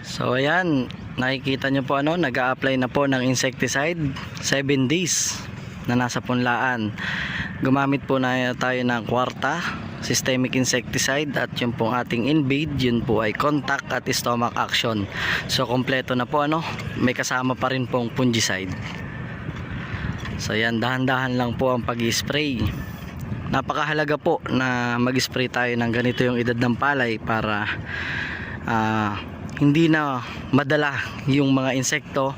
So ayan, nakikita nyo po nag-a-apply na po ng insecticide 7 days na nasa punlaan. Gumamit po na tayo ng kwarta, systemic insecticide, at yung pong ating invade, yun po ay contact at stomach action. So kompleto na po may kasama pa rin pong fungicide. So ayan, dahan-dahan lang po ang pag-spray. Napakahalaga po na mag-spray tayo ng ganito yung edad ng palay para hindi na madala yung mga insekto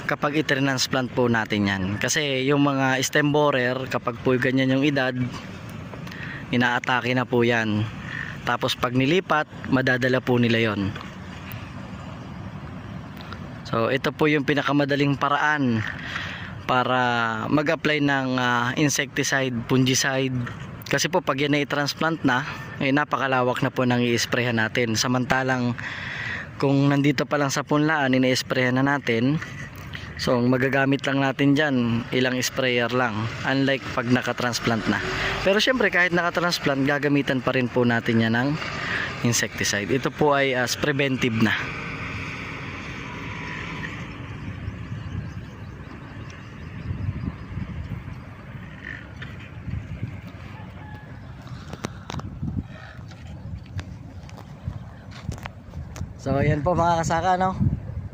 kapag i-transplant po natin yan. Kasi yung mga stem borer, kapag po ganyan yung edad, inaatake na po yan. Tapos pag nilipat, madadala po nila yon. So ito po yung pinakamadaling paraan para mag-apply ng insecticide, fungicide. Kasi po pag yan na i-transplant na, napakalawak na po nang i-sprayhan natin. Samantalang kung nandito pa lang sa punlaan, ina-sprayhan na natin, so magagamit lang natin dyan ilang sprayer lang, unlike pag nakatransplant na. Pero syempre kahit nakatransplant, gagamitan pa rin po natin yan ng insecticide. Ito po ay as preventive na. So ayan po mga kasaka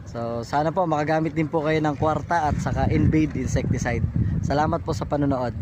So sana po makagamit din po kayo ng kwarta at saka invade insecticide. Salamat po sa panonood.